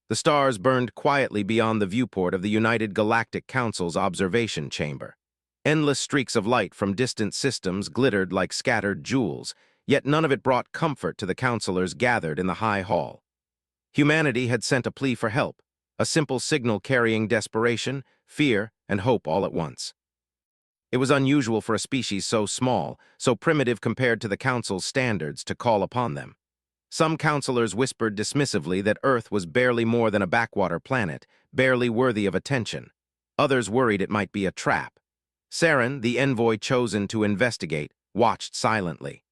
The stars burned quietly beyond the viewport of the United Galactic Council's observation chamber. Endless streaks of light from distant systems glittered like scattered jewels, yet none of it brought comfort to the counselors gathered in the high hall. Humanity had sent a plea for help, a simple signal carrying desperation, fear, and hope all at once. It was unusual for a species so small, so primitive compared to the Council's standards, to call upon them. Some counselors whispered dismissively that Earth was barely more than a backwater planet, barely worthy of attention. Others worried it might be a trap. Saren, the envoy chosen to investigate, watched silently.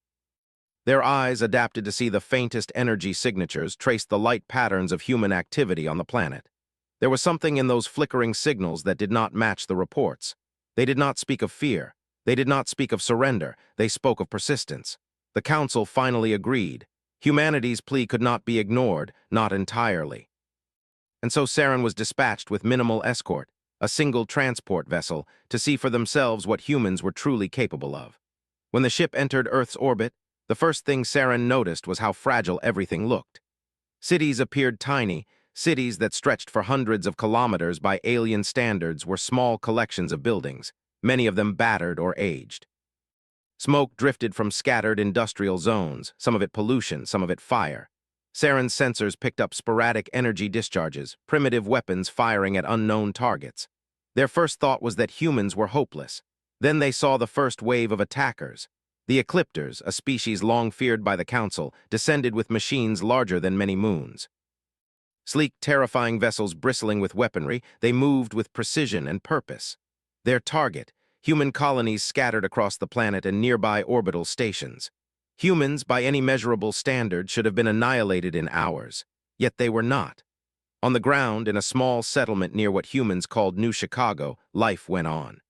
Their eyes, adapted to see the faintest energy signatures, traced the light patterns of human activity on the planet. There was something in those flickering signals that did not match the reports. They did not speak of fear. They did not speak of surrender. They spoke of persistence. The Council finally agreed. Humanity's plea could not be ignored, not entirely. And so Saren was dispatched with minimal escort, a single transport vessel, to see for themselves what humans were truly capable of. When the ship entered Earth's orbit, the first thing Saren noticed was how fragile everything looked. Cities appeared tiny. Cities that stretched for hundreds of kilometers by alien standards were small collections of buildings, many of them battered or aged. Smoke drifted from scattered industrial zones, some of it pollution, some of it fire. Saren's sensors picked up sporadic energy discharges, primitive weapons firing at unknown targets. Their first thought was that humans were hopeless. Then they saw the first wave of attackers. The Ecliptors, a species long feared by the Council, descended with machines larger than many moons. Sleek, terrifying vessels bristling with weaponry, they moved with precision and purpose. Their target, human colonies scattered across the planet and nearby orbital stations. Humans, by any measurable standard, should have been annihilated in hours. Yet they were not. On the ground, in a small settlement near what humans called New Chicago, life went on.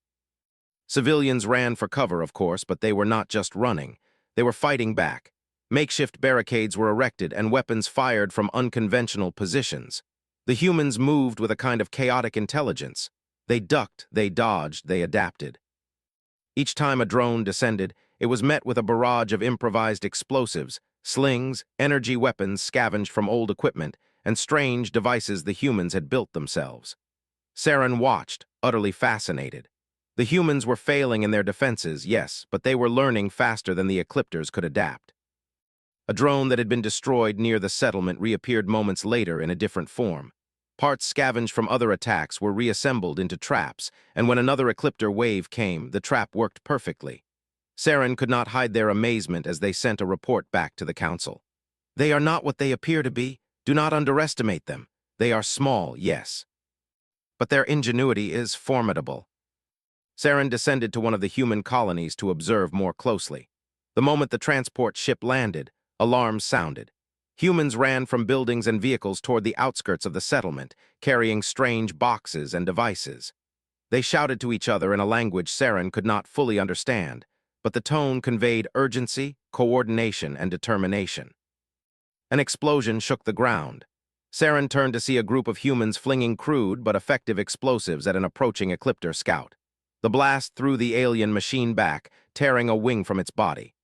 Civilians ran for cover, of course, but they were not just running. They were fighting back. Makeshift barricades were erected and weapons fired from unconventional positions. The humans moved with a kind of chaotic intelligence. They ducked, they dodged, they adapted. Each time a drone descended, it was met with a barrage of improvised explosives, slings, energy weapons scavenged from old equipment, and strange devices the humans had built themselves. Saren watched, utterly fascinated. The humans were failing in their defenses, yes, but they were learning faster than the Ecliptors could adapt. A drone that had been destroyed near the settlement reappeared moments later in a different form. Parts scavenged from other attacks were reassembled into traps, and when another Ecliptor wave came, the trap worked perfectly. Saren could not hide their amazement as they sent a report back to the Council. They are not what they appear to be. Do not underestimate them. They are small, yes. But their ingenuity is formidable. Saren descended to one of the human colonies to observe more closely. The moment the transport ship landed, alarms sounded. Humans ran from buildings and vehicles toward the outskirts of the settlement, carrying strange boxes and devices. They shouted to each other in a language Saren could not fully understand, but the tone conveyed urgency, coordination, and determination. An explosion shook the ground. Saren turned to see a group of humans flinging crude but effective explosives at an approaching Ecliptor scout. The blast threw the alien machine back, tearing a wing from its body.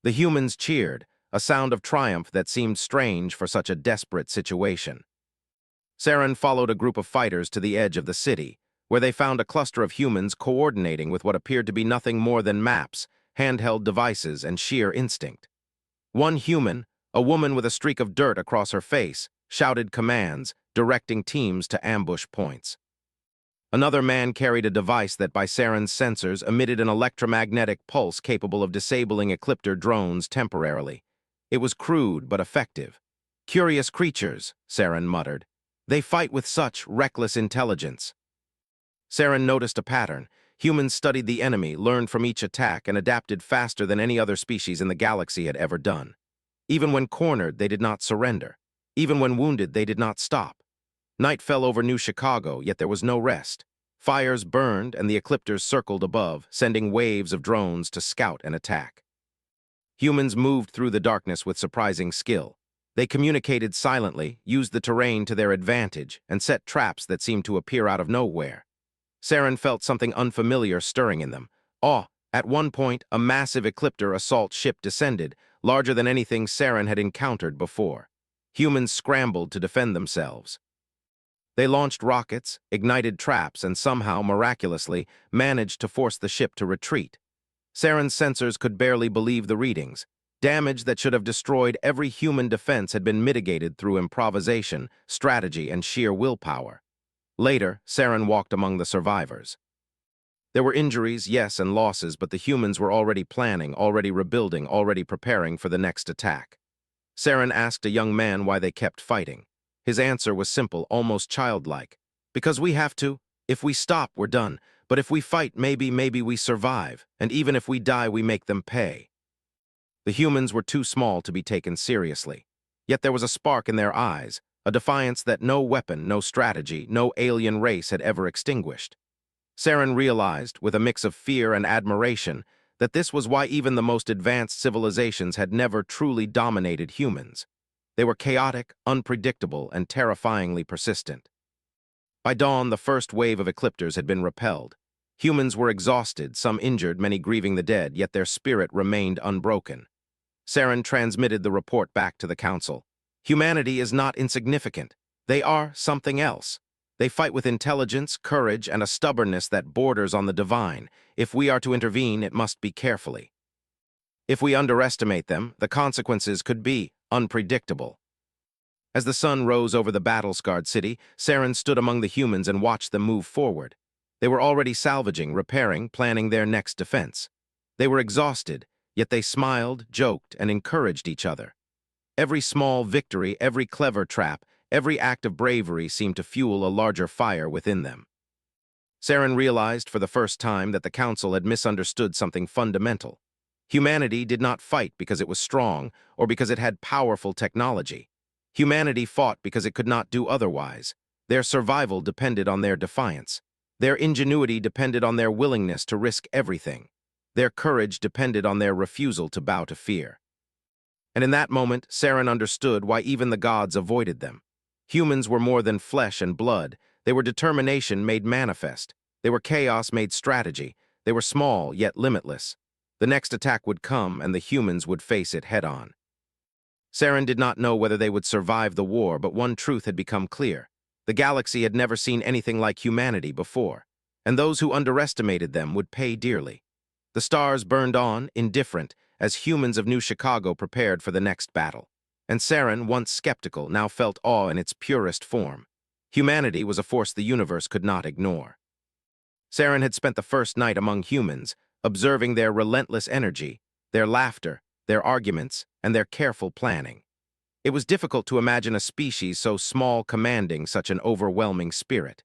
The humans cheered, a sound of triumph that seemed strange for such a desperate situation. Saren followed a group of fighters to the edge of the city, where they found a cluster of humans coordinating with what appeared to be nothing more than maps, handheld devices, and sheer instinct. One human, a woman with a streak of dirt across her face, shouted commands, directing teams to ambush points. Another man carried a device that, by Saren's sensors, emitted an electromagnetic pulse capable of disabling Ecliptor drones temporarily. It was crude but effective. "Curious creatures," Saren muttered. "They fight with such reckless intelligence." Saren noticed a pattern. Humans studied the enemy, learned from each attack, and adapted faster than any other species in the galaxy had ever done. Even when cornered, they did not surrender. Even when wounded, they did not stop. Night fell over New Chicago, yet there was no rest. Fires burned, and the Ecliptors circled above, sending waves of drones to scout and attack. Humans moved through the darkness with surprising skill. They communicated silently, used the terrain to their advantage, and set traps that seemed to appear out of nowhere. Saren felt something unfamiliar stirring in them. Awe. At one point, a massive Ecliptor assault ship descended, larger than anything Saren had encountered before. Humans scrambled to defend themselves. They launched rockets, ignited traps, and somehow, miraculously, managed to force the ship to retreat. Saren's sensors could barely believe the readings. Damage that should have destroyed every human defense had been mitigated through improvisation, strategy, and sheer willpower. Later, Saren walked among the survivors. There were injuries, yes, and losses, but the humans were already planning, already rebuilding, already preparing for the next attack. Saren asked a young man why they kept fighting. His answer was simple, almost childlike. Because we have to. If we stop, we're done. But if we fight, maybe we survive. And even if we die, we make them pay. The humans were too small to be taken seriously. Yet there was a spark in their eyes, a defiance that no weapon, no strategy, no alien race had ever extinguished. Saren realized, with a mix of fear and admiration, that this was why even the most advanced civilizations had never truly dominated humans. They were chaotic, unpredictable, and terrifyingly persistent. By dawn, the first wave of Ecliptors had been repelled. Humans were exhausted, some injured, many grieving the dead, yet their spirit remained unbroken. Saren transmitted the report back to the Council. Humanity is not insignificant. They are something else. They fight with intelligence, courage, and a stubbornness that borders on the divine. If we are to intervene, it must be carefully. If we underestimate them, the consequences could be unpredictable. As the sun rose over the battle-scarred city, Saren stood among the humans and watched them move forward. They were already salvaging, repairing, planning their next defense. They were exhausted, yet they smiled, joked, and encouraged each other. Every small victory, every clever trap, every act of bravery seemed to fuel a larger fire within them. Saren realized for the first time that the Council had misunderstood something fundamental. Humanity did not fight because it was strong or because it had powerful technology. Humanity fought because it could not do otherwise. Their survival depended on their defiance. Their ingenuity depended on their willingness to risk everything. Their courage depended on their refusal to bow to fear. And in that moment, Saren understood why even the gods avoided them. Humans were more than flesh and blood. They were determination made manifest. They were chaos made strategy. They were small, yet limitless. The next attack would come, and the humans would face it head-on. Saren did not know whether they would survive the war, but one truth had become clear. The galaxy had never seen anything like humanity before, and those who underestimated them would pay dearly. The stars burned on, indifferent, as humans of New Chicago prepared for the next battle. And Saren, once skeptical, now felt awe in its purest form. Humanity was a force the universe could not ignore. Saren had spent the first night among humans, observing their relentless energy, their laughter, their arguments, and their careful planning. It was difficult to imagine a species so small commanding such an overwhelming spirit.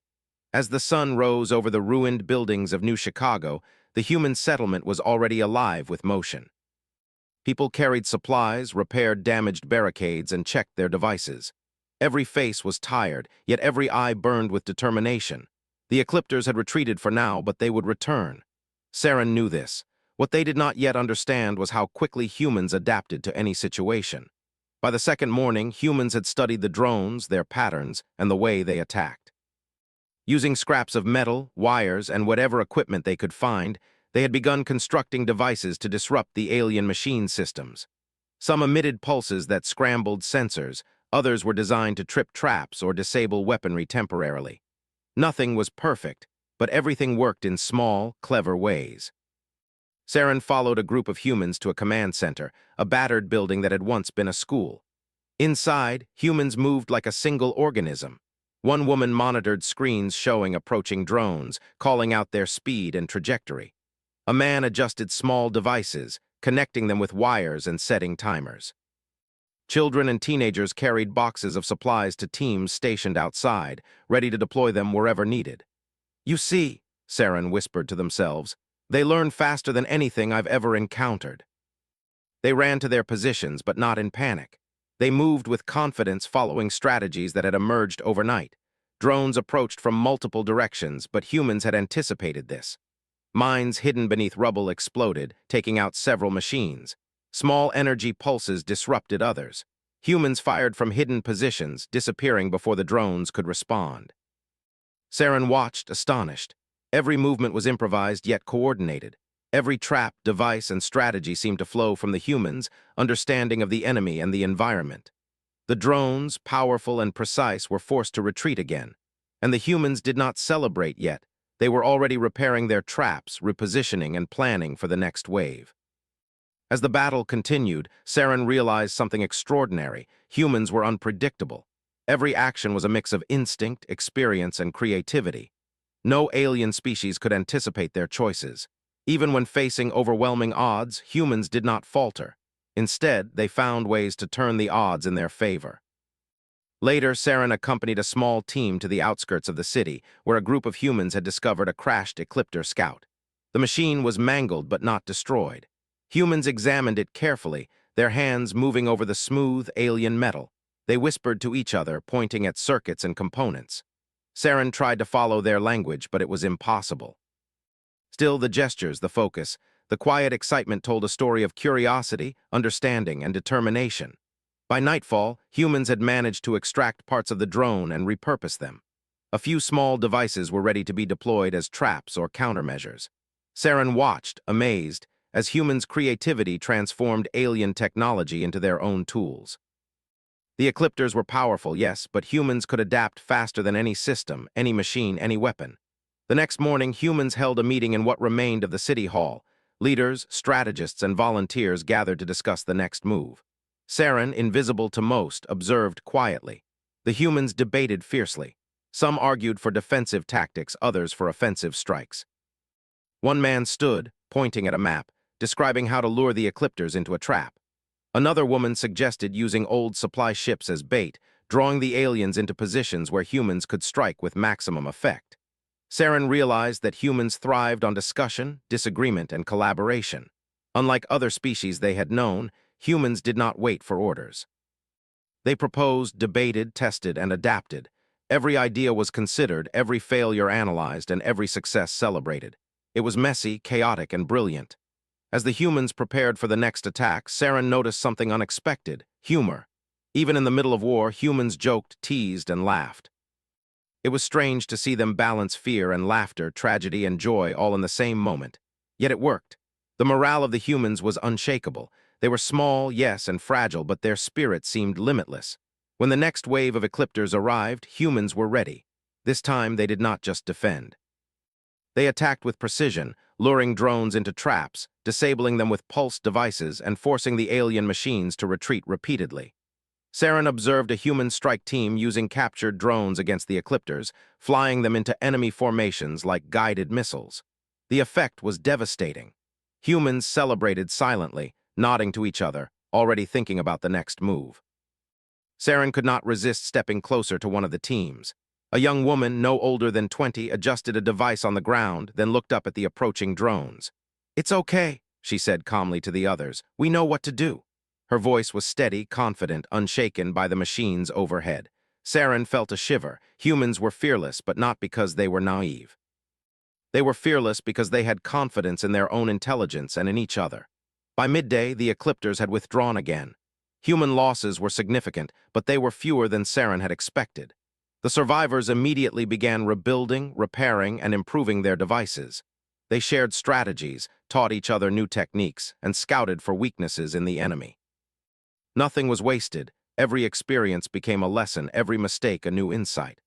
As the sun rose over the ruined buildings of New Chicago, the human settlement was already alive with motion. People carried supplies, repaired damaged barricades, and checked their devices. Every face was tired, yet every eye burned with determination. The Ecliptors had retreated for now, but they would return. Saren knew this. What they did not yet understand was how quickly humans adapted to any situation. By the second morning, humans had studied the drones, their patterns, and the way they attacked. Using scraps of metal, wires, and whatever equipment they could find, they had begun constructing devices to disrupt the alien machine systems. Some emitted pulses that scrambled sensors, others were designed to trip traps or disable weaponry temporarily. Nothing was perfect, but everything worked in small, clever ways. Saren followed a group of humans to a command center, a battered building that had once been a school. Inside, humans moved like a single organism. One woman monitored screens showing approaching drones, calling out their speed and trajectory. A man adjusted small devices, connecting them with wires and setting timers. Children and teenagers carried boxes of supplies to teams stationed outside, ready to deploy them wherever needed. "You see," Saren whispered to themselves, "they learn faster than anything I've ever encountered." They ran to their positions, but not in panic. They moved with confidence, following strategies that had emerged overnight. Drones approached from multiple directions, but humans had anticipated this. Mines hidden beneath rubble exploded, taking out several machines. Small energy pulses disrupted others. Humans fired from hidden positions, disappearing before the drones could respond. Saren watched, astonished. Every movement was improvised yet coordinated. Every trap, device, and strategy seemed to flow from the humans' understanding of the enemy and the environment. The drones, powerful and precise, were forced to retreat again. And the humans did not celebrate yet. They were already repairing their traps, repositioning, and planning for the next wave. As the battle continued, Saren realized something extraordinary. Humans were unpredictable. Every action was a mix of instinct, experience, and creativity. No alien species could anticipate their choices. Even when facing overwhelming odds, humans did not falter. Instead, they found ways to turn the odds in their favor. Later, Saren accompanied a small team to the outskirts of the city, where a group of humans had discovered a crashed Ecliptor scout. The machine was mangled but not destroyed. Humans examined it carefully, their hands moving over the smooth, alien metal. They whispered to each other, pointing at circuits and components. Saren tried to follow their language, but it was impossible. Still, the gestures, the focus, the quiet excitement told a story of curiosity, understanding, and determination. By nightfall, humans had managed to extract parts of the drone and repurpose them. A few small devices were ready to be deployed as traps or countermeasures. Saren watched, amazed, as humans' creativity transformed alien technology into their own tools. The Ecliptors were powerful, yes, but humans could adapt faster than any system, any machine, any weapon. The next morning, humans held a meeting in what remained of the city hall. Leaders, strategists, and volunteers gathered to discuss the next move. Saren, invisible to most, observed quietly. The humans debated fiercely. Some argued for defensive tactics, others for offensive strikes. One man stood, pointing at a map, describing how to lure the Ecliptors into a trap. Another woman suggested using old supply ships as bait, drawing the aliens into positions where humans could strike with maximum effect. Saren realized that humans thrived on discussion, disagreement, and collaboration. Unlike other species they had known, humans did not wait for orders. They proposed, debated, tested, and adapted. Every idea was considered, every failure analyzed, and every success celebrated. It was messy, chaotic, and brilliant. As the humans prepared for the next attack, Saren noticed something unexpected: humor. Even in the middle of war, humans joked, teased, and laughed. It was strange to see them balance fear and laughter, tragedy and joy all in the same moment. Yet it worked. The morale of the humans was unshakable. They were small, yes, and fragile, but their spirit seemed limitless. When the next wave of Ecliptors arrived, humans were ready. This time, they did not just defend. They attacked with precision, luring drones into traps, disabling them with pulse devices, and forcing the alien machines to retreat repeatedly. Saren observed a human strike team using captured drones against the Ecliptors, flying them into enemy formations like guided missiles. The effect was devastating. Humans celebrated silently, nodding to each other, already thinking about the next move. Saren could not resist stepping closer to one of the teams. A young woman, no older than 20, adjusted a device on the ground, then looked up at the approaching drones. "It's okay," she said calmly to the others. "We know what to do." Her voice was steady, confident, unshaken by the machines overhead. Saren felt a shiver. Humans were fearless, but not because they were naive. They were fearless because they had confidence in their own intelligence and in each other. By midday, the Ecliptors had withdrawn again. Human losses were significant, but they were fewer than Saren had expected. The survivors immediately began rebuilding, repairing, and improving their devices. They shared strategies, taught each other new techniques, and scouted for weaknesses in the enemy. Nothing was wasted. Every experience became a lesson, every mistake a new insight.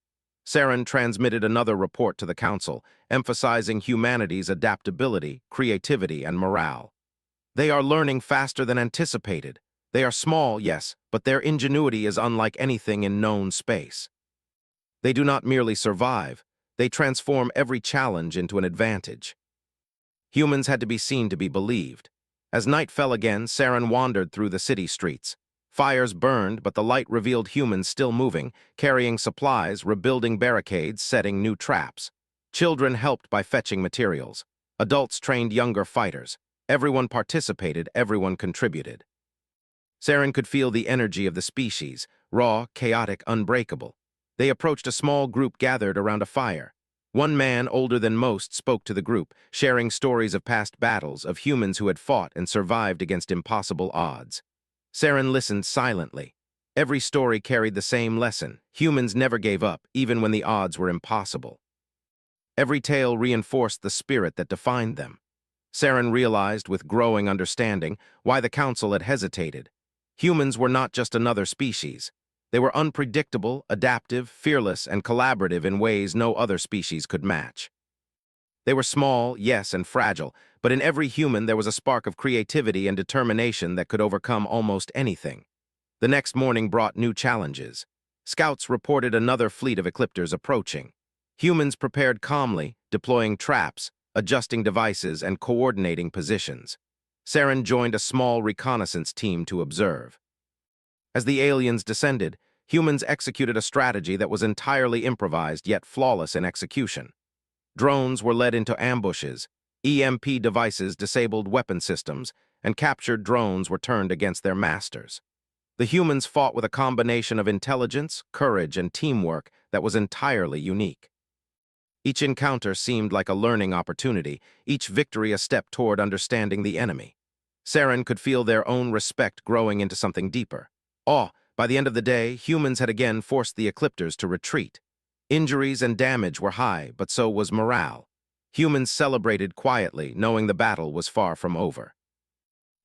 Saren transmitted another report to the Council, emphasizing humanity's adaptability, creativity, and morale. They are learning faster than anticipated. They are small, yes, but their ingenuity is unlike anything in known space. They do not merely survive, they transform every challenge into an advantage. Humans had to be seen to be believed. As night fell again, Saren wandered through the city streets. Fires burned, but the light revealed humans still moving, carrying supplies, rebuilding barricades, setting new traps. Children helped by fetching materials. Adults trained younger fighters. Everyone participated, everyone contributed. Saren could feel the energy of the species, raw, chaotic, unbreakable. They approached a small group gathered around a fire. One man, older than most, spoke to the group, sharing stories of past battles, of humans who had fought and survived against impossible odds. Saren listened silently. Every story carried the same lesson: humans never gave up, even when the odds were impossible. Every tale reinforced the spirit that defined them. Saren realized, with growing understanding, why the Council had hesitated. Humans were not just another species. They were unpredictable, adaptive, fearless, and collaborative in ways no other species could match. They were small, yes, and fragile, but in every human there was a spark of creativity and determination that could overcome almost anything. The next morning brought new challenges. Scouts reported another fleet of Ecliptors approaching. Humans prepared calmly, deploying traps, adjusting devices, and coordinating positions. Saren joined a small reconnaissance team to observe. As the aliens descended, humans executed a strategy that was entirely improvised yet flawless in execution. Drones were led into ambushes, EMP devices disabled weapon systems, and captured drones were turned against their masters. The humans fought with a combination of intelligence, courage, and teamwork that was entirely unique. Each encounter seemed like a learning opportunity, each victory a step toward understanding the enemy. Saren could feel their own respect growing into something deeper. By the end of the day, humans had again forced the Ecliptors to retreat. Injuries and damage were high, but so was morale. Humans celebrated quietly, knowing the battle was far from over.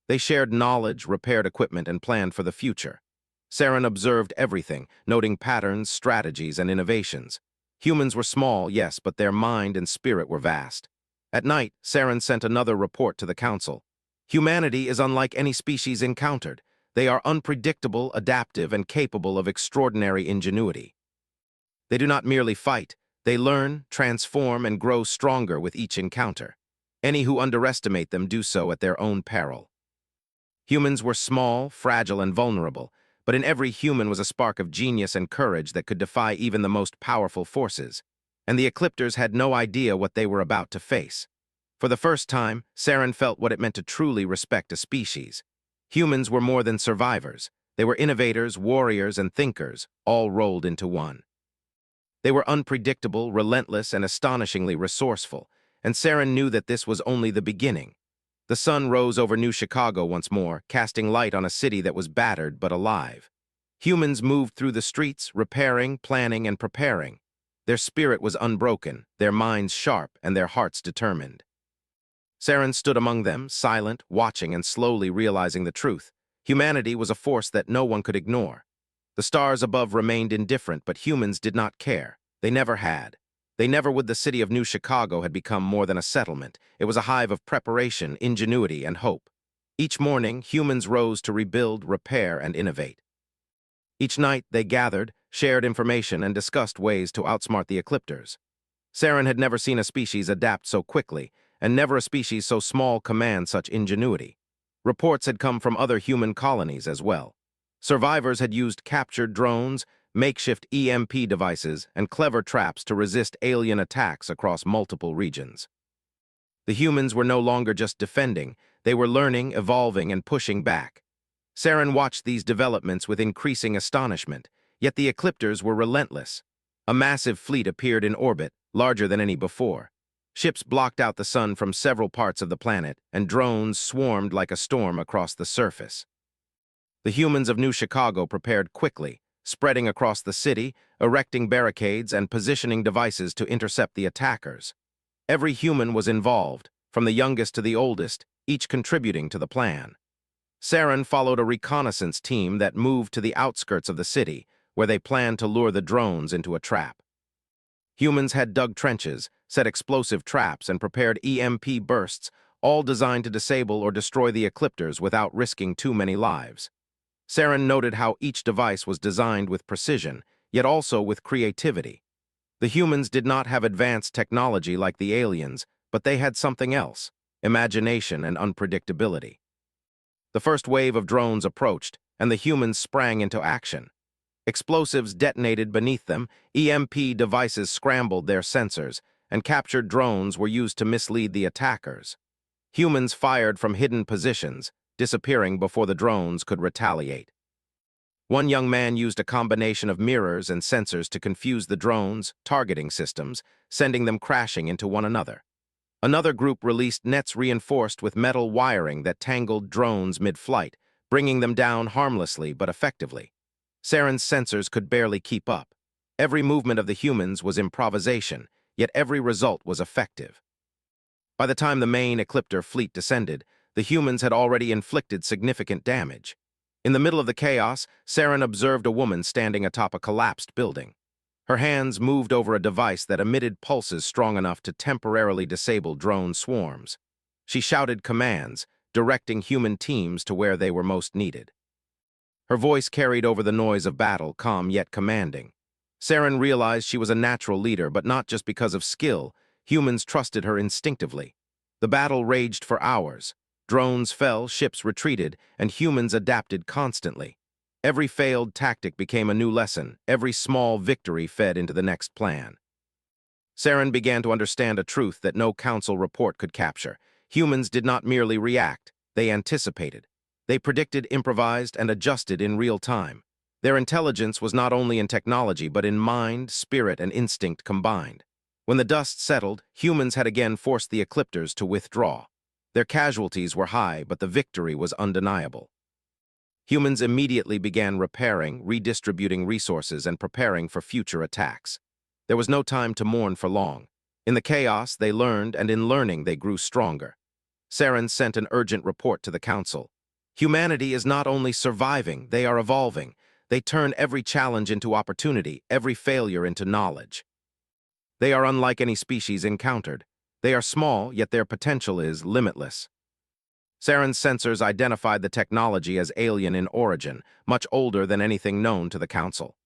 They shared knowledge, repaired equipment, and planned for the future. Saren observed everything, noting patterns, strategies, and innovations. Humans were small, yes, but their mind and spirit were vast. At night, Saren sent another report to the Council. Humanity is unlike any species encountered. They are unpredictable, adaptive, and capable of extraordinary ingenuity. They do not merely fight, they learn, transform, and grow stronger with each encounter. Any who underestimate them do so at their own peril. Humans were small, fragile, and vulnerable, but in every human was a spark of genius and courage that could defy even the most powerful forces. And the Ecliptors had no idea what they were about to face. For the first time, Saren felt what it meant to truly respect a species. Humans were more than survivors. They were innovators, warriors, and thinkers, all rolled into one. They were unpredictable, relentless, and astonishingly resourceful, and Saren knew that this was only the beginning. The sun rose over New Chicago once more, casting light on a city that was battered but alive. Humans moved through the streets, repairing, planning, and preparing. Their spirit was unbroken, their minds sharp, and their hearts determined. Saren stood among them, silent, watching, and slowly realizing the truth. Humanity was a force that no one could ignore. The stars above remained indifferent, but humans did not care. They never had. They never would. The city of New Chicago had become more than a settlement. It was a hive of preparation, ingenuity, and hope. Each morning, humans rose to rebuild, repair, and innovate. Each night, they gathered, shared information, and discussed ways to outsmart the Ecliptors. Saren had never seen a species adapt so quickly, and never a species so small command such ingenuity. Reports had come from other human colonies as well. Survivors had used captured drones, makeshift EMP devices, and clever traps to resist alien attacks across multiple regions. The humans were no longer just defending, they were learning, evolving, and pushing back. Saren watched these developments with increasing astonishment, yet the Ecliptors were relentless. A massive fleet appeared in orbit, larger than any before. Ships blocked out the sun from several parts of the planet, and drones swarmed like a storm across the surface. The humans of New Chicago prepared quickly, spreading across the city, erecting barricades, and positioning devices to intercept the attackers. Every human was involved, from the youngest to the oldest, each contributing to the plan. Saren followed a reconnaissance team that moved to the outskirts of the city, where they planned to lure the drones into a trap. Humans had dug trenches, set explosive traps, and prepared EMP bursts, all designed to disable or destroy the Ecliptors without risking too many lives. Saren noted how each device was designed with precision, yet also with creativity. The humans did not have advanced technology like the aliens, but they had something else: imagination and unpredictability. The first wave of drones approached, and the humans sprang into action. Explosives detonated beneath them, EMP devices scrambled their sensors, and captured drones were used to mislead the attackers. Humans fired from hidden positions, disappearing before the drones could retaliate. One young man used a combination of mirrors and sensors to confuse the drones' targeting systems, sending them crashing into one another. Another group released nets reinforced with metal wiring that tangled drones mid-flight, bringing them down harmlessly but effectively. Saren's sensors could barely keep up. Every movement of the humans was improvisation, yet every result was effective. By the time the main Ecliptor fleet descended, the humans had already inflicted significant damage. In the middle of the chaos, Saren observed a woman standing atop a collapsed building. Her hands moved over a device that emitted pulses strong enough to temporarily disable drone swarms. She shouted commands, directing human teams to where they were most needed. Her voice carried over the noise of battle, calm yet commanding. Saren realized she was a natural leader, but not just because of skill. Humans trusted her instinctively. The battle raged for hours. Drones fell, ships retreated, and humans adapted constantly. Every failed tactic became a new lesson. Every small victory fed into the next plan. Saren began to understand a truth that no council report could capture. Humans did not merely react, they anticipated. They predicted, improvised, and adjusted in real time. Their intelligence was not only in technology, but in mind, spirit, and instinct combined. When the dust settled, humans had again forced the Ecliptors to withdraw. Their casualties were high, but the victory was undeniable. Humans immediately began repairing, redistributing resources, and preparing for future attacks. There was no time to mourn for long. In the chaos, they learned, and in learning, they grew stronger. Saren sent an urgent report to the Council. Humanity is not only surviving, they are evolving. They turn every challenge into opportunity, every failure into knowledge. They are unlike any species encountered. They are small, yet their potential is limitless. Saren's sensors identified the technology as alien in origin, much older than anything known to the Council.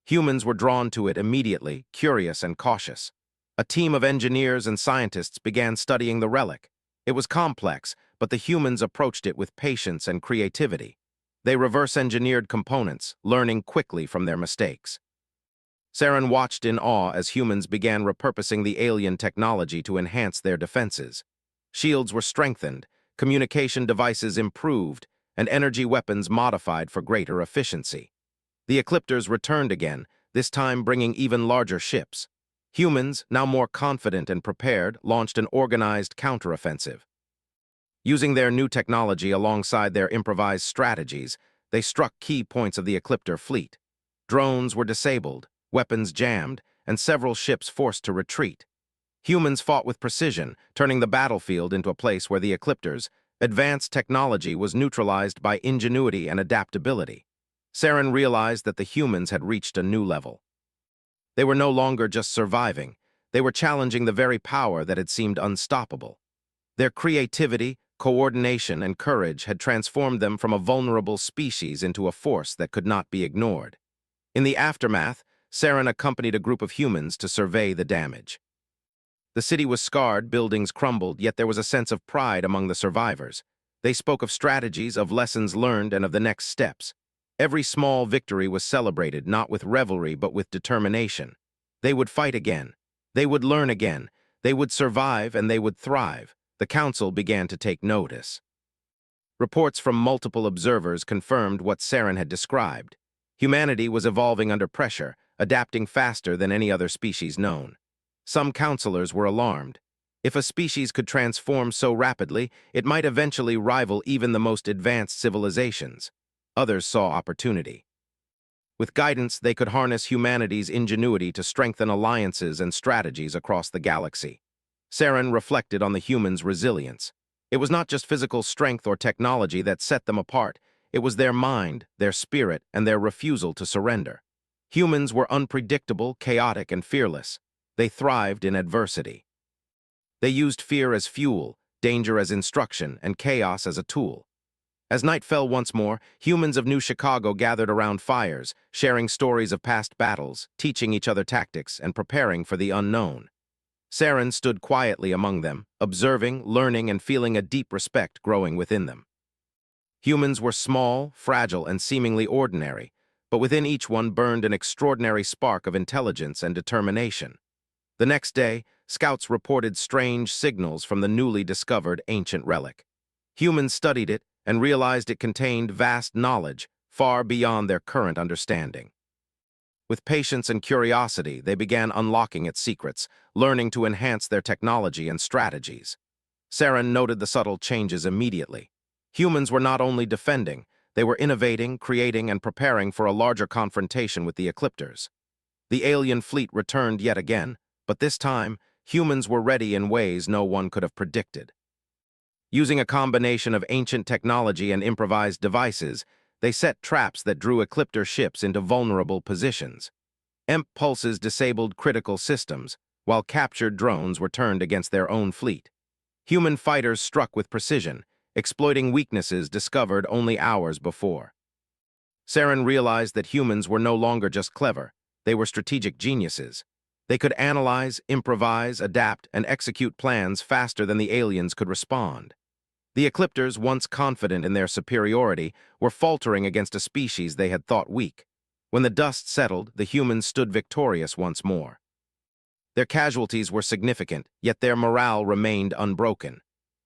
Humans were drawn to it immediately, curious and cautious. A team of engineers and scientists began studying the relic. It was complex, but the humans approached it with patience and creativity. They reverse-engineered components, learning quickly from their mistakes. Saren watched in awe as humans began repurposing the alien technology to enhance their defenses. Shields were strengthened, communication devices improved, and energy weapons modified for greater efficiency. The Ecliptors returned again, this time bringing even larger ships. Humans, now more confident and prepared, launched an organized counteroffensive. Using their new technology alongside their improvised strategies, they struck key points of the Ecliptor fleet. Drones were disabled, weapons jammed, and several ships forced to retreat. Humans fought with precision, turning the battlefield into a place where the Ecliptors' advanced technology was neutralized by ingenuity and adaptability. Saren realized that the humans had reached a new level. They were no longer just surviving, they were challenging the very power that had seemed unstoppable. Their creativity, coordination, and courage had transformed them from a vulnerable species into a force that could not be ignored. In the aftermath, Saren accompanied a group of humans to survey the damage. The city was scarred, buildings crumbled, yet there was a sense of pride among the survivors. They spoke of strategies, of lessons learned, and of the next steps. Every small victory was celebrated, not with revelry, but with determination. They would fight again. They would learn again. They would survive, and they would thrive. The Council began to take notice. Reports from multiple observers confirmed what Saren had described. Humanity was evolving under pressure, adapting faster than any other species known. Some counselors were alarmed. If a species could transform so rapidly, it might eventually rival even the most advanced civilizations. Others saw opportunity. With guidance, they could harness humanity's ingenuity to strengthen alliances and strategies across the galaxy. Saren reflected on the humans' resilience. It was not just physical strength or technology that set them apart. It was their mind, their spirit, and their refusal to surrender. Humans were unpredictable, chaotic, and fearless. They thrived in adversity. They used fear as fuel, danger as instruction, and chaos as a tool. As night fell once more, humans of New Chicago gathered around fires, sharing stories of past battles, teaching each other tactics, and preparing for the unknown. Saren stood quietly among them, observing, learning, and feeling a deep respect growing within them. Humans were small, fragile, and seemingly ordinary, but within each one burned an extraordinary spark of intelligence and determination. The next day, scouts reported strange signals from the newly discovered ancient relic. Humans studied it and realized it contained vast knowledge, far beyond their current understanding. With patience and curiosity, they began unlocking its secrets, learning to enhance their technology and strategies. Saren noted the subtle changes immediately. Humans were not only defending, they were innovating, creating, and preparing for a larger confrontation with the Ecliptors. The alien fleet returned yet again, but this time, humans were ready in ways no one could have predicted. Using a combination of ancient technology and improvised devices, they set traps that drew Ecliptor ships into vulnerable positions. EMP pulses disabled critical systems, while captured drones were turned against their own fleet. Human fighters struck with precision, exploiting weaknesses discovered only hours before. Saren realized that humans were no longer just clever, they were strategic geniuses. They could analyze, improvise, adapt, and execute plans faster than the aliens could respond. The Ecliptors, once confident in their superiority, were faltering against a species they had thought weak. When the dust settled, the humans stood victorious once more. Their casualties were significant, yet their morale remained unbroken.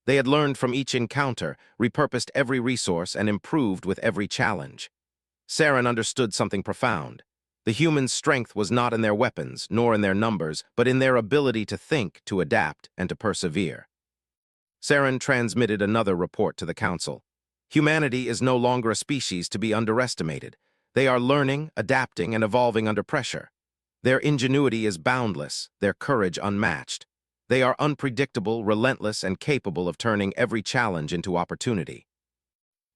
They had learned from each encounter, repurposed every resource, and improved with every challenge. Saren understood something profound. The humans' strength was not in their weapons, nor in their numbers, but in their ability to think, to adapt, and to persevere. Saren transmitted another report to the Council. Humanity is no longer a species to be underestimated. They are learning, adapting, and evolving under pressure. Their ingenuity is boundless, their courage unmatched. They are unpredictable, relentless, and capable of turning every challenge into opportunity.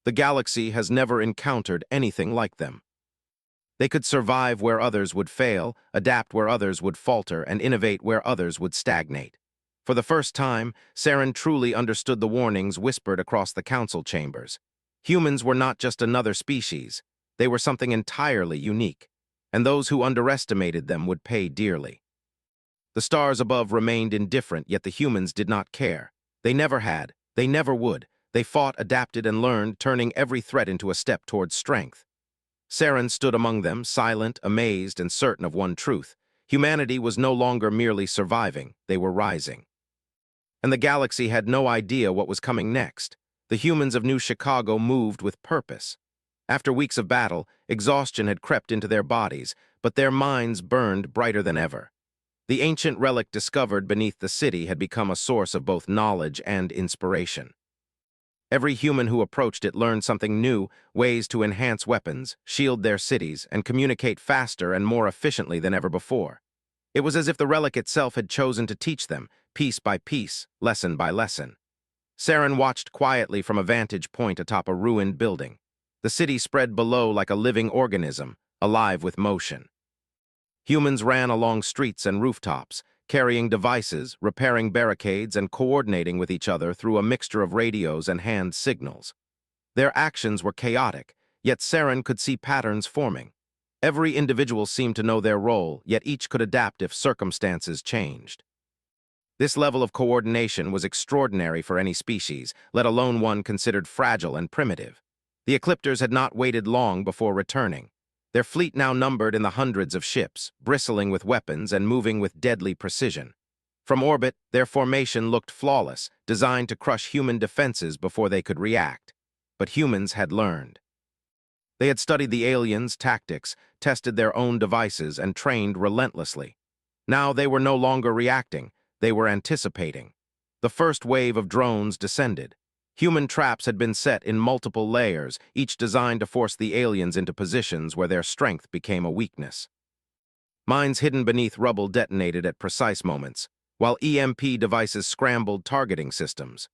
The galaxy has never encountered anything like them. They could survive where others would fail, adapt where others would falter, and innovate where others would stagnate. For the first time, Saren truly understood the warnings whispered across the council chambers. Humans were not just another species. They were something entirely unique, and those who underestimated them would pay dearly. The stars above remained indifferent, yet the humans did not care. They never had. They never would. They fought, adapted, and learned, turning every threat into a step towards strength. Saren stood among them, silent, amazed, and certain of one truth. Humanity was no longer merely surviving, they were rising. And the galaxy had no idea what was coming next. The humans of New Chicago moved with purpose. After weeks of battle, exhaustion had crept into their bodies, but their minds burned brighter than ever. The ancient relic discovered beneath the city had become a source of both knowledge and inspiration. Every human who approached it learned something new, ways to enhance weapons, shield their cities, and communicate faster and more efficiently than ever before. It was as if the relic itself had chosen to teach them, piece by piece, lesson by lesson. Saren watched quietly from a vantage point atop a ruined building. The city spread below like a living organism, alive with motion. Humans ran along streets and rooftops, carrying devices, repairing barricades, and coordinating with each other through a mixture of radios and hand signals. Their actions were chaotic, yet Saren could see patterns forming. Every individual seemed to know their role, yet each could adapt if circumstances changed. This level of coordination was extraordinary for any species, let alone one considered fragile and primitive. The Ecliptors had not waited long before returning. Their fleet now numbered in the hundreds of ships, bristling with weapons and moving with deadly precision. From orbit, their formation looked flawless, designed to crush human defenses before they could react. But humans had learned. They had studied the aliens' tactics, tested their own devices, and trained relentlessly. Now they were no longer reacting, they were anticipating. The first wave of drones descended. Human traps had been set in multiple layers, each designed to force the aliens into positions where their strength became a weakness. Mines hidden beneath rubble detonated at precise moments, while EMP devices scrambled targeting systems.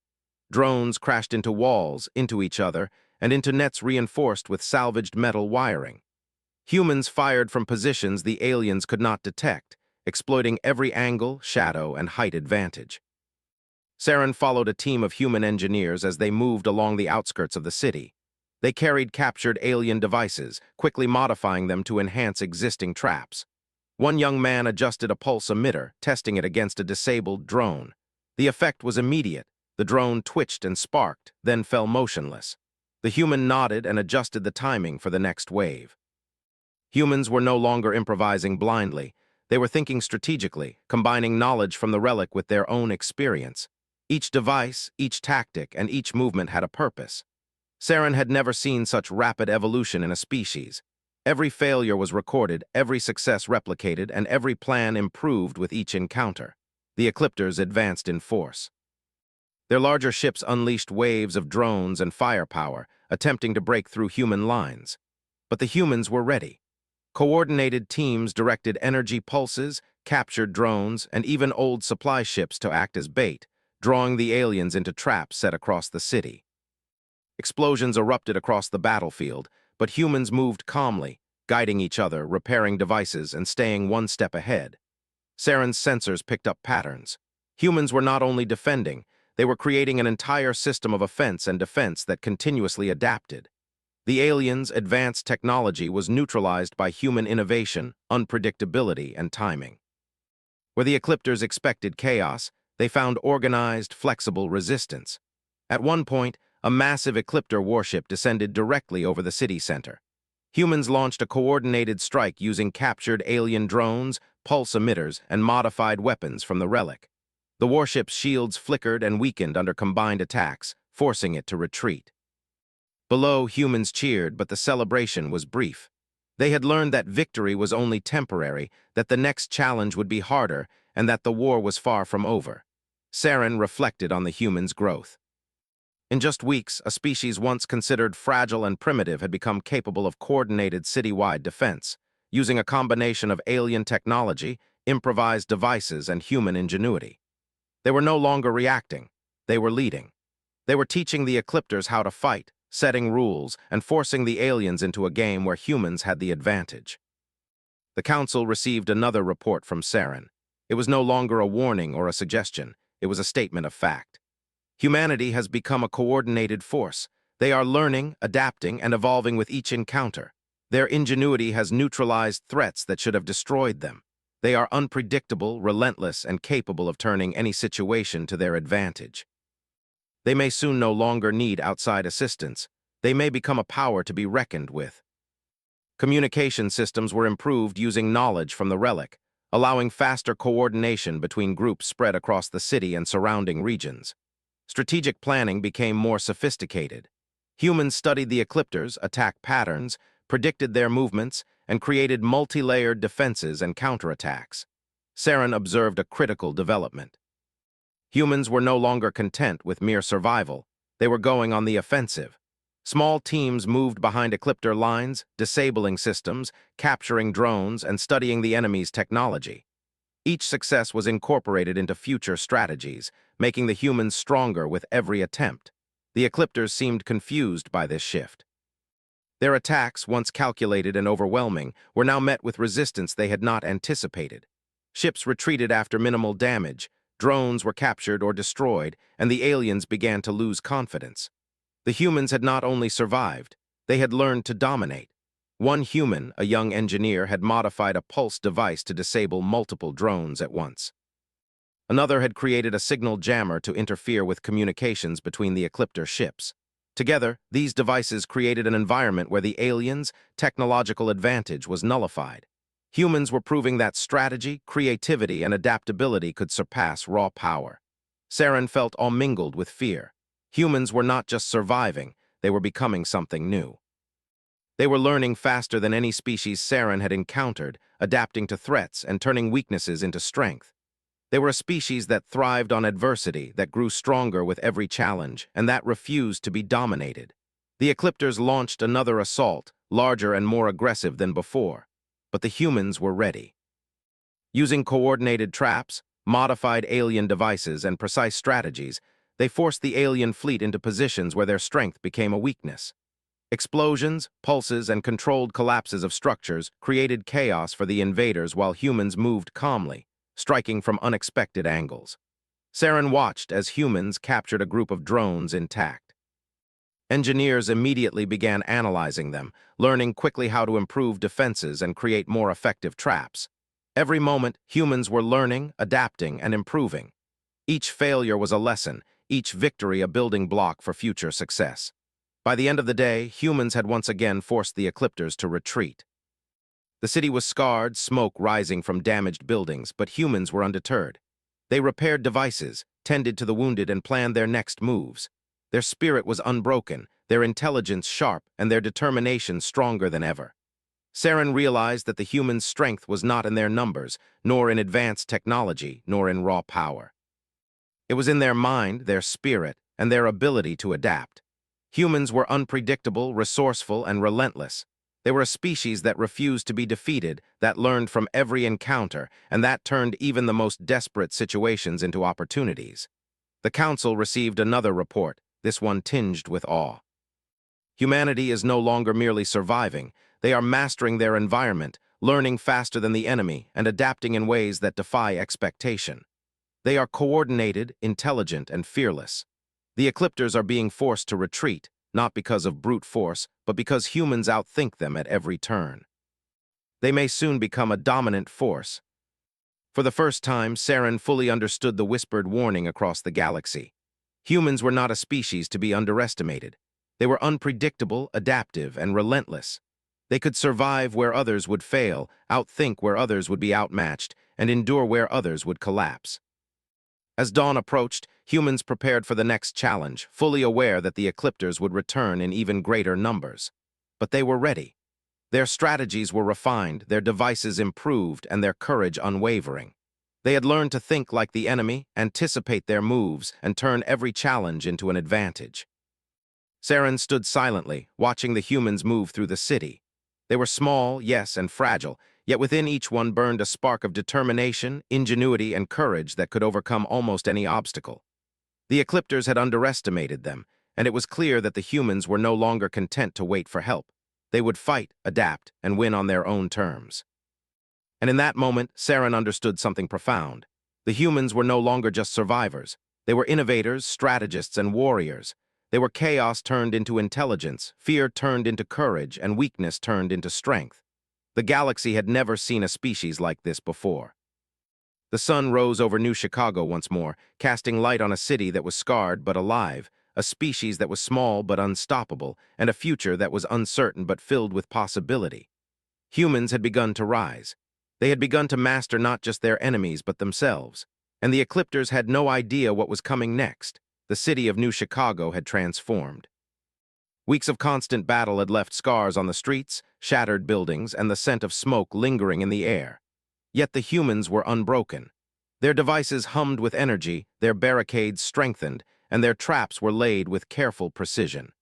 Drones crashed into walls, into each other, and into nets reinforced with salvaged metal wiring. Humans fired from positions the aliens could not detect, exploiting every angle, shadow, and height advantage. Saren followed a team of human engineers as they moved along the outskirts of the city. They carried captured alien devices, quickly modifying them to enhance existing traps. One young man adjusted a pulse emitter, testing it against a disabled drone. The effect was immediate. The drone twitched and sparked, then fell motionless. The human nodded and adjusted the timing for the next wave. Humans were no longer improvising blindly. They were thinking strategically, combining knowledge from the relic with their own experience. Each device, each tactic, and each movement had a purpose. Saren had never seen such rapid evolution in a species. Every failure was recorded, every success replicated, and every plan improved with each encounter. The Ecliptors advanced in force. Their larger ships unleashed waves of drones and firepower, attempting to break through human lines. But the humans were ready. Coordinated teams directed energy pulses, captured drones, and even old supply ships to act as bait, drawing the aliens into traps set across the city. Explosions erupted across the battlefield, but humans moved calmly, guiding each other, repairing devices, and staying one step ahead. Saren's sensors picked up patterns. Humans were not only defending, they were creating an entire system of offense and defense that continuously adapted. The aliens' advanced technology was neutralized by human innovation, unpredictability, and timing. Where the Ecliptors expected chaos, they found organized, flexible resistance. At one point, a massive Ecliptor warship descended directly over the city center. Humans launched a coordinated strike using captured alien drones, pulse emitters, and modified weapons from the relic. The warship's shields flickered and weakened under combined attacks, forcing it to retreat. Below, humans cheered, but the celebration was brief. They had learned that victory was only temporary, that the next challenge would be harder, and that the war was far from over. Saren reflected on the humans' growth. In just weeks, a species once considered fragile and primitive had become capable of coordinated citywide defense, using a combination of alien technology, improvised devices, and human ingenuity. They were no longer reacting. They were leading. They were teaching the Ecliptors how to fight, setting rules, and forcing the aliens into a game where humans had the advantage. The Council received another report from Saren. It was no longer a warning or a suggestion. It was a statement of fact. Humanity has become a coordinated force. They are learning, adapting, and evolving with each encounter. Their ingenuity has neutralized threats that should have destroyed them. They are unpredictable, relentless, and capable of turning any situation to their advantage. They may soon no longer need outside assistance. They may become a power to be reckoned with. Communication systems were improved using knowledge from the relic, allowing faster coordination between groups spread across the city and surrounding regions. Strategic planning became more sophisticated. Humans studied the Ecliptors, attack patterns, predicted their movements, and created multi-layered defenses and counterattacks. Saren observed a critical development. Humans were no longer content with mere survival. They were going on the offensive. Small teams moved behind Ecliptor lines, disabling systems, capturing drones, and studying the enemy's technology. Each success was incorporated into future strategies, making the humans stronger with every attempt. The Ecliptors seemed confused by this shift. Their attacks, once calculated and overwhelming, were now met with resistance they had not anticipated. Ships retreated after minimal damage, drones were captured or destroyed, and the aliens began to lose confidence. The humans had not only survived, they had learned to dominate. One human, a young engineer, had modified a pulse device to disable multiple drones at once. Another had created a signal jammer to interfere with communications between the Ecliptor ships. Together, these devices created an environment where the aliens' technological advantage was nullified. Humans were proving that strategy, creativity, and adaptability could surpass raw power. Saren felt all mingled with fear. Humans were not just surviving, they were becoming something new. They were learning faster than any species Saren had encountered, adapting to threats and turning weaknesses into strength. They were a species that thrived on adversity, that grew stronger with every challenge, and that refused to be dominated. The Ecliptors launched another assault, larger and more aggressive than before. But the humans were ready. Using coordinated traps, modified alien devices, and precise strategies, they forced the alien fleet into positions where their strength became a weakness. Explosions, pulses, and controlled collapses of structures created chaos for the invaders while humans moved calmly, striking from unexpected angles. Saren watched as humans captured a group of drones intact. Engineers immediately began analyzing them, learning quickly how to improve defenses and create more effective traps. Every moment, humans were learning, adapting, and improving. Each failure was a lesson, each victory a building block for future success. By the end of the day, humans had once again forced the Ecliptors to retreat. The city was scarred, smoke rising from damaged buildings, but humans were undeterred. They repaired devices, tended to the wounded, and planned their next moves. Their spirit was unbroken, their intelligence sharp, and their determination stronger than ever. Saren realized that the humans' strength was not in their numbers, nor in advanced technology, nor in raw power. It was in their mind, their spirit, and their ability to adapt. Humans were unpredictable, resourceful, and relentless. They were a species that refused to be defeated, that learned from every encounter, and that turned even the most desperate situations into opportunities. The Council received another report, this one tinged with awe. Humanity is no longer merely surviving. They are mastering their environment, learning faster than the enemy, and adapting in ways that defy expectation. They are coordinated, intelligent, and fearless. The Ecliptors are being forced to retreat, not because of brute force, but because humans outthink them at every turn. They may soon become a dominant force. For the first time, Saren fully understood the whispered warning across the galaxy. Humans were not a species to be underestimated. They were unpredictable, adaptive, and relentless. They could survive where others would fail, outthink where others would be outmatched, and endure where others would collapse. As dawn approached, humans prepared for the next challenge, fully aware that the Ecliptors would return in even greater numbers. But they were ready. Their strategies were refined, their devices improved, and their courage unwavering. They had learned to think like the enemy, anticipate their moves, and turn every challenge into an advantage. Saren stood silently, watching the humans move through the city. They were small, yes, and fragile, yet within each one burned a spark of determination, ingenuity, and courage that could overcome almost any obstacle. The Ecliptors had underestimated them, and it was clear that the humans were no longer content to wait for help. They would fight, adapt, and win on their own terms. And in that moment, Saren understood something profound. The humans were no longer just survivors. They were innovators, strategists, and warriors. They were chaos turned into intelligence, fear turned into courage, and weakness turned into strength. The galaxy had never seen a species like this before. The sun rose over New Chicago once more, casting light on a city that was scarred but alive, a species that was small but unstoppable, and a future that was uncertain but filled with possibility. Humans had begun to rise. They had begun to master not just their enemies but themselves, and the Ecliptors had no idea what was coming next. The city of New Chicago had transformed. Weeks of constant battle had left scars on the streets, shattered buildings, and the scent of smoke lingering in the air. Yet the humans were unbroken. Their devices hummed with energy, their barricades strengthened, and their traps were laid with careful precision.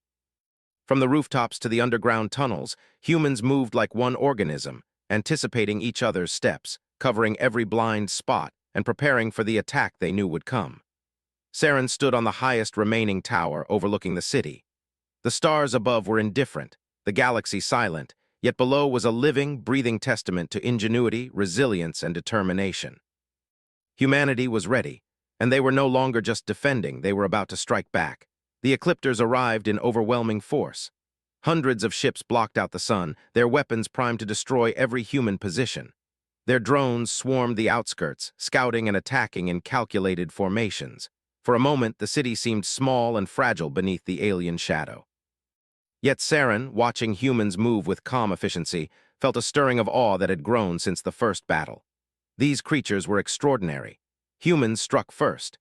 From the rooftops to the underground tunnels, humans moved like one organism, anticipating each other's steps, covering every blind spot, and preparing for the attack they knew would come. Saren stood on the highest remaining tower overlooking the city. The stars above were indifferent, the galaxy silent, yet below was a living, breathing testament to ingenuity, resilience, and determination. Humanity was ready, and they were no longer just defending, they were about to strike back. The Ecliptors arrived in overwhelming force. Hundreds of ships blocked out the sun, their weapons primed to destroy every human position. Their drones swarmed the outskirts, scouting and attacking in calculated formations. For a moment, the city seemed small and fragile beneath the alien shadow. Yet Saren, watching humans move with calm efficiency, felt a stirring of awe that had grown since the first battle. These creatures were extraordinary. Humans struck first.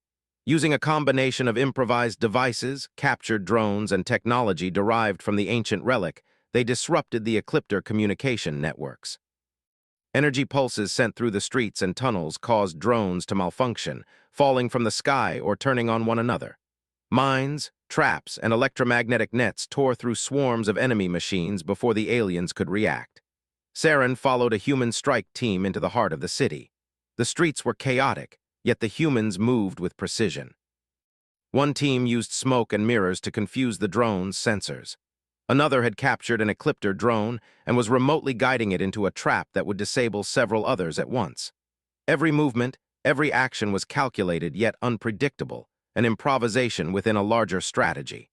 Using a combination of improvised devices, captured drones, and technology derived from the ancient relic, they disrupted the Ecliptor communication networks. Energy pulses sent through the streets and tunnels caused drones to malfunction, falling from the sky or turning on one another. Mines, traps, and electromagnetic nets tore through swarms of enemy machines before the aliens could react. Saren followed a human strike team into the heart of the city. The streets were chaotic, yet the humans moved with precision. One team used smoke and mirrors to confuse the drone's sensors. Another had captured an Ecliptor drone and was remotely guiding it into a trap that would disable several others at once. Every movement, every action was calculated yet unpredictable, an improvisation within a larger strategy.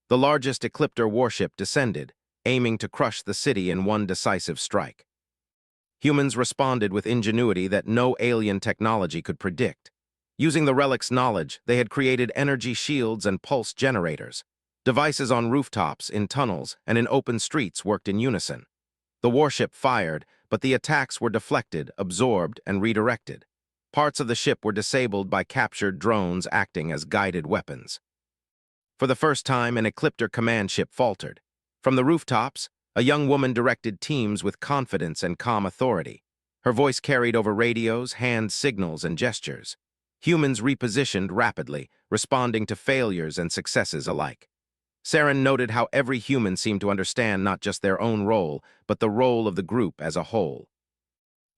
The largest Ecliptor warship descended, aiming to crush the city in one decisive strike. Humans responded with ingenuity that no alien technology could predict. Using the relic's knowledge, they had created energy shields and pulse generators. Devices on rooftops, in tunnels, and in open streets worked in unison. The warship fired, but the attacks were deflected, absorbed, and redirected. Parts of the ship were disabled by captured drones acting as guided weapons. For the first time, an Ecliptor command ship faltered. From the rooftops, a young woman directed teams with confidence and calm authority. Her voice carried over radios, hand signals, and gestures. Humans repositioned rapidly, responding to failures and successes alike. Saren noted how every human seemed to understand not just their own role, but the role of the group as a whole.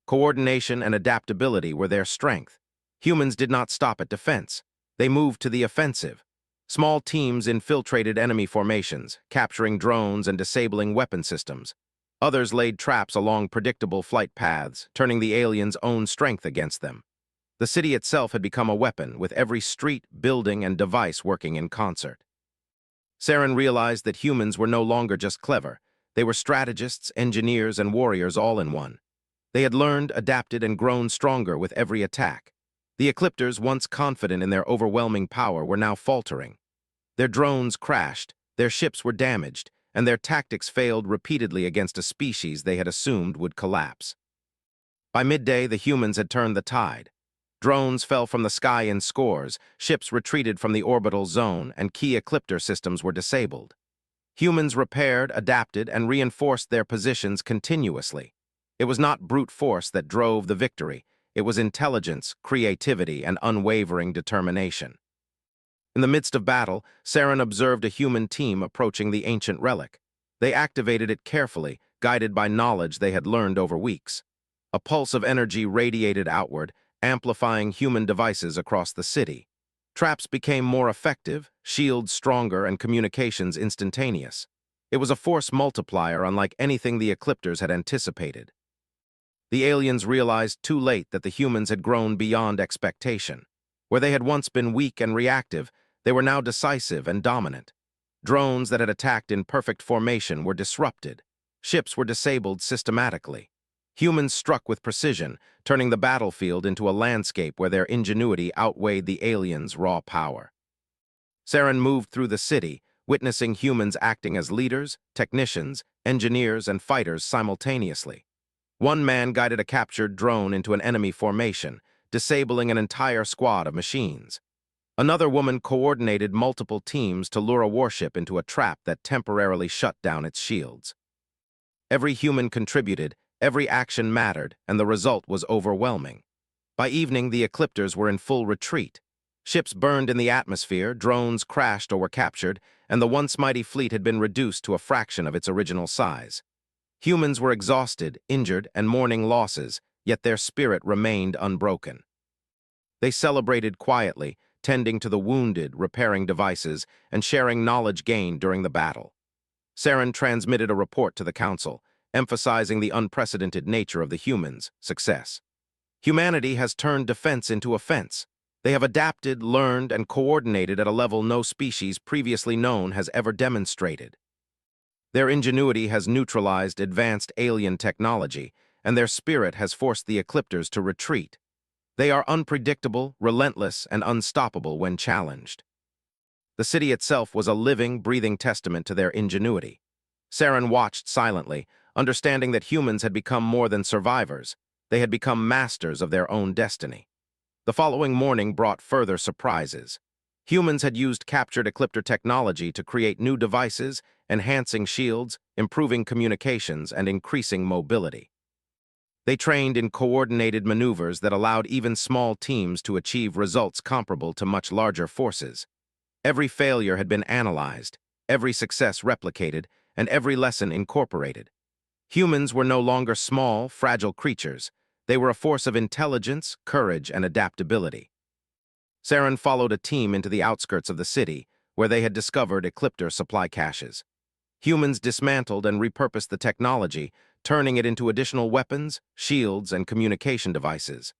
Coordination and adaptability were their strength. Humans did not stop at defense. They moved to the offensive. Small teams infiltrated enemy formations, capturing drones and disabling weapon systems. Others laid traps along predictable flight paths, turning the aliens' own strength against them. The city itself had become a weapon, with every street, building, and device working in concert. Saren realized that humans were no longer just clever. They were strategists, engineers, and warriors all in one. They had learned, adapted, and grown stronger with every attack. The Ecliptors, once confident in their overwhelming power, were now faltering. Their drones crashed, their ships were damaged, and their tactics failed repeatedly against a species they had assumed would collapse. By midday, the humans had turned the tide. Drones fell from the sky in scores, ships retreated from the orbital zone, and key Ecliptor systems were disabled. Humans repaired, adapted, and reinforced their positions continuously. It was not brute force that drove the victory. It was intelligence, creativity, and unwavering determination. In the midst of battle, Saren observed a human team approaching the ancient relic. They activated it carefully, guided by knowledge they had learned over weeks. A pulse of energy radiated outward, amplifying human devices across the city. Traps became more effective, shields stronger, and communications instantaneous. It was a force multiplier unlike anything the Ecliptors had anticipated. The aliens realized too late that the humans had grown beyond expectation. Where they had once been weak and reactive, they were now decisive and dominant. Drones that had attacked in perfect formation were disrupted. Ships were disabled systematically. Humans struck with precision, turning the battlefield into a landscape where their ingenuity outweighed the aliens' raw power. Saren moved through the city, witnessing humans acting as leaders, technicians, engineers, and fighters simultaneously. One man guided a captured drone into an enemy formation, disabling an entire squad of machines. Another woman coordinated multiple teams to lure a warship into a trap that temporarily shut down its shields. Every human contributed, every action mattered, and the result was overwhelming. By evening, the Ecliptors were in full retreat. Ships burned in the atmosphere, drones crashed or were captured, and the once mighty fleet had been reduced to a fraction of its original size. Humans were exhausted, injured, and mourning losses, yet their spirit remained unbroken. They celebrated quietly, tending to the wounded, repairing devices, and sharing knowledge gained during the battle. Saren transmitted a report to the Council, emphasizing the unprecedented nature of the humans' success. Humanity has turned defense into offense. They have adapted, learned, and coordinated at a level no species previously known has ever demonstrated. Their ingenuity has neutralized advanced alien technology, and their spirit has forced the Ecliptors to retreat. They are unpredictable, relentless, and unstoppable when challenged. The city itself was a living, breathing testament to their ingenuity. Saren watched silently, understanding that humans had become more than survivors. They had become masters of their own destiny. The following morning brought further surprises. Humans had used captured Ecliptor technology to create new devices, enhancing shields, improving communications, and increasing mobility. They trained in coordinated maneuvers that allowed even small teams to achieve results comparable to much larger forces. Every failure had been analyzed, every success replicated, and every lesson incorporated. Humans were no longer small, fragile creatures. They were a force of intelligence, courage, and adaptability. Saren followed a team into the outskirts of the city, where they had discovered Ecliptor supply caches. Humans dismantled and repurposed the technology, turning it into additional weapons, shields, and communication devices.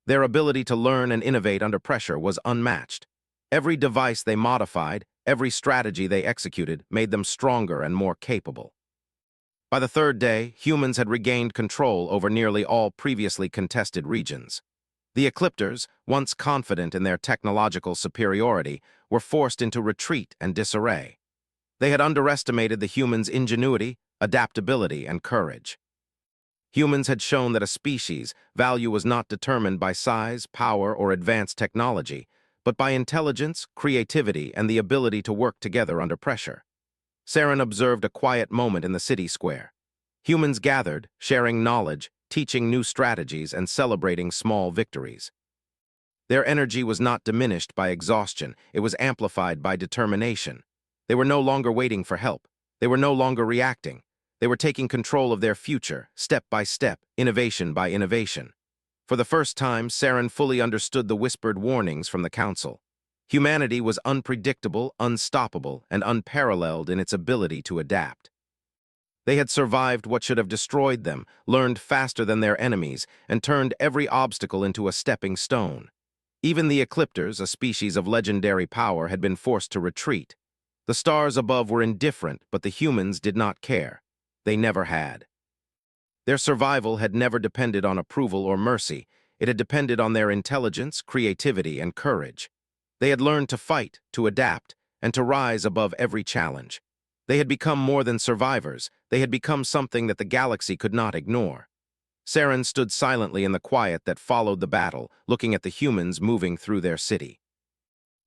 Their ability to learn and innovate under pressure was unmatched. Every device they modified, every strategy they executed, made them stronger and more capable. By the third day, humans had regained control over nearly all previously contested regions. The Ecliptors, once confident in their technological superiority, were forced into retreat and disarray. They had underestimated the humans' ingenuity, adaptability, and courage. Humans had shown that a species' value was not determined by size, power, or advanced technology, but by intelligence, creativity, and the ability to work together under pressure. Saren observed a quiet moment in the city square. Humans gathered, sharing knowledge, teaching new strategies, and celebrating small victories. Their energy was not diminished by exhaustion, it was amplified by determination. They were no longer waiting for help. They were no longer reacting. They were taking control of their future, step by step, innovation by innovation. For the first time, Saren fully understood the whispered warnings from the Council. Humanity was unpredictable, unstoppable, and unparalleled in its ability to adapt. They had survived what should have destroyed them, learned faster than their enemies, and turned every obstacle into a stepping stone. Even the Ecliptors, a species of legendary power, had been forced to retreat. The stars above were indifferent, but the humans did not care. They never had. Their survival had never depended on approval or mercy. It had depended on their intelligence, creativity, and courage. They had learned to fight, to adapt, and to rise above every challenge. They had become more than survivors. They had become something that the galaxy could not ignore. Saren stood silently in the quiet that followed the battle, looking at the humans moving through their city.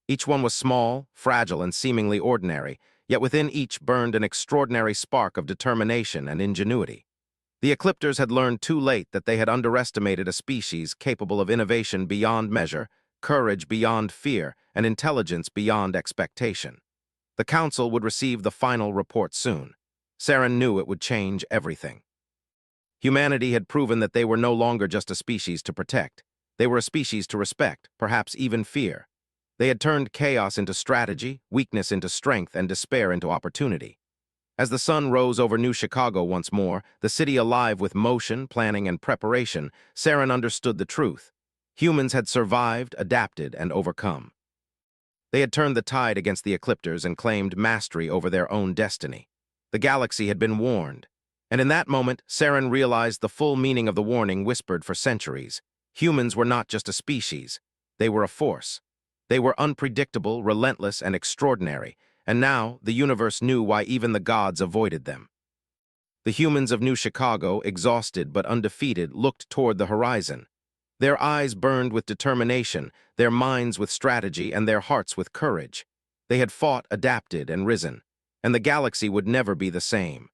Each one was small, fragile, and seemingly ordinary, yet within each burned an extraordinary spark of determination and ingenuity. The Ecliptors had learned too late that they had underestimated a species capable of innovation beyond measure, courage beyond fear, and intelligence beyond expectation. The Council would receive the final report soon. Saren knew it would change everything. Humanity had proven that they were no longer just a species to protect. They were a species to respect, perhaps even fear. They had turned chaos into strategy, weakness into strength, and despair into opportunity. As the sun rose over New Chicago once more, the city alive with motion, planning, and preparation, Saren understood the truth. Humans had survived, adapted, and overcome. They had turned the tide against the Ecliptors and claimed mastery over their own destiny. The galaxy had been warned. And in that moment, Saren realized the full meaning of the warning whispered for centuries. Humans were not just a species. They were a force. They were unpredictable, relentless, and extraordinary, and now the universe knew why even the gods avoided them. The humans of New Chicago, exhausted but undefeated, looked toward the horizon. Their eyes burned with determination, their minds with strategy, and their hearts with courage. They had fought, adapted, and risen, and the galaxy would never be the same.